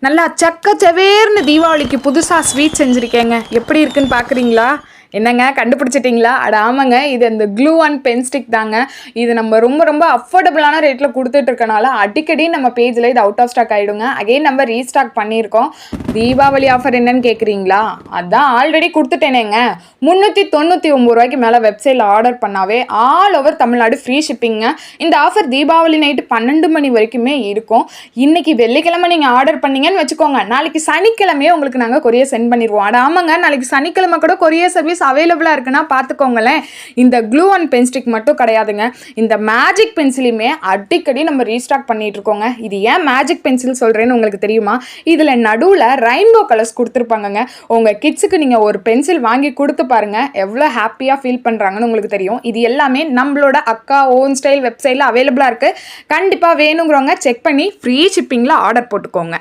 நல்லா சக்கச்சவேர்னு தீபாவளிக்கு புதுசாக ஸ்வீட் செஞ்சுருக்கேங்க. எப்படி இருக்குன்னு பார்க்குறீங்களா? என்னங்க கண்டுபிடிச்சிட்டிங்களா? அட ஆமாங்க, இது அந்த க்ளூ அண்ட் பென் ஸ்டிக் தாங்க. இது நம்ம ரொம்ப ரொம்ப அஃபோர்டபுளான ரேட்டில் கொடுத்துட்டு இருக்கனால அடிக்கடி நம்ம பேஜில் இது அவுட் ஆஃப் ஸ்டாக் ஆகிடுங்க. அகைன் நம்ம ரீஸ்டாக் பண்ணியிருக்கோம். தீபாவளி ஆஃபர் என்னன்னு கேட்குறீங்களா? அதான் ஆல்ரெடி கொடுத்துட்டேனேங்க. 399 ரூபாய்க்கு மேலே வெப்சைட்டில் ஆர்டர் பண்ணாவே ஆல் ஓவர் தமிழ்நாடு ஃப்ரீ ஷிப்பிங்க. இந்த ஆஃபர் தீபாவளி நைட்டு 12 மணி வரைக்குமே இருக்கும். இன்னைக்கு வெள்ளிக்கிழமை நீங்கள் ஆர்டர் பண்ணீங்கன்னு வச்சுக்கோங்க, நாளைக்கு சனிக்கிழமையே உங்களுக்கு நாங்கள் கொரியர் சென்ட் பண்ணிடுவோம். அட ஆமாங்க, நாளைக்கு சனிக்கிழமை கூட கொரியர் சர்வீஸ் அவைலபிளாக இருக்குன்னா பார்த்துக்கோங்களேன். இந்த க்ளூ அண்ட் பென் ஸ்டிக் மட்டும் கிடையாதுங்க, இந்த மேஜிக் பென்சிலுமே அடிக்கடி நம்ம ரீஸ்டாக் பண்ணிட்டு இருக்கோங்க. இது ஏன் மேஜிக் பென்சில் சொல்கிறேன்னு உங்களுக்கு தெரியுமா? இதில் நடுவில் ரெயின்போ கலர்ஸ் கொடுத்துருப்பாங்கங்க. உங்கள் கிட்ஸுக்கு நீங்கள் ஒரு பென்சில் வாங்கி கொடுத்து பாருங்க, எவ்வளோ ஹாப்பியாக ஃபீல் பண்ணுறாங்கன்னு உங்களுக்கு தெரியும். இது எல்லாமே நம்மளோட அக்கா ஓன் ஸ்டைல் வெப்சைட்டில் அவைலபிளாக இருக்குது. கண்டிப்பாக வேணுங்கிறவங்க செக் பண்ணி ஃப்ரீ ஷிப்பிங்கில் ஆர்டர் போட்டுக்கோங்க.